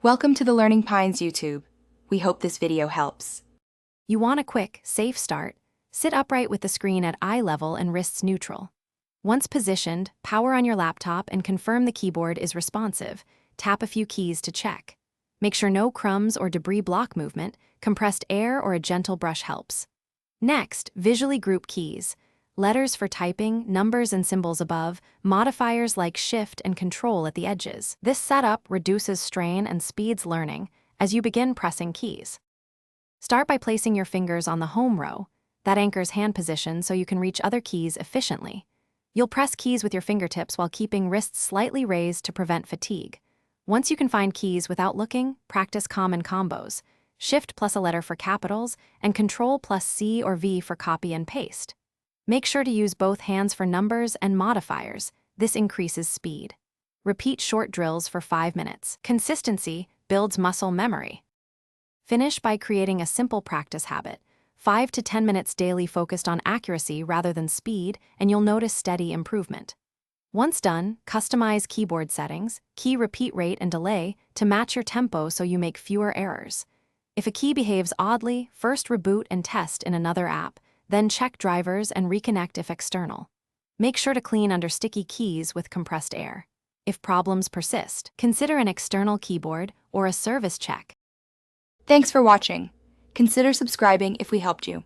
Welcome to the Learning Pines YouTube. We hope this video helps. You want a quick, safe start? Sit upright with the screen at eye level and wrists neutral. Once positioned, power on your laptop and confirm the keyboard is responsive. Tap a few keys to check. Make sure no crumbs or debris block movement. Compressed air or a gentle brush helps. Next, visually group keys. Letters for typing, numbers and symbols above, modifiers like Shift and Control at the edges. This setup reduces strain and speeds learning as you begin pressing keys. Start by placing your fingers on the home row. That anchors hand position so you can reach other keys efficiently. You'll press keys with your fingertips while keeping wrists slightly raised to prevent fatigue. Once you can find keys without looking, practice common combos. Shift plus a letter for capitals and Control plus C or V for copy and paste. Make sure to use both hands for numbers and modifiers. This increases speed. Repeat short drills for 5 minutes. Consistency builds muscle memory. Finish by creating a simple practice habit. 5 to 10 minutes daily focused on accuracy rather than speed, and you'll notice steady improvement. Once done, customize keyboard settings, key repeat rate and delay to match your tempo so you make fewer errors. If a key behaves oddly, first reboot and test in another app. Then check drivers and reconnect if external. Make sure to clean under sticky keys with compressed air. If problems persist, consider an external keyboard or a service check. Thanks for watching. Consider subscribing if we helped you.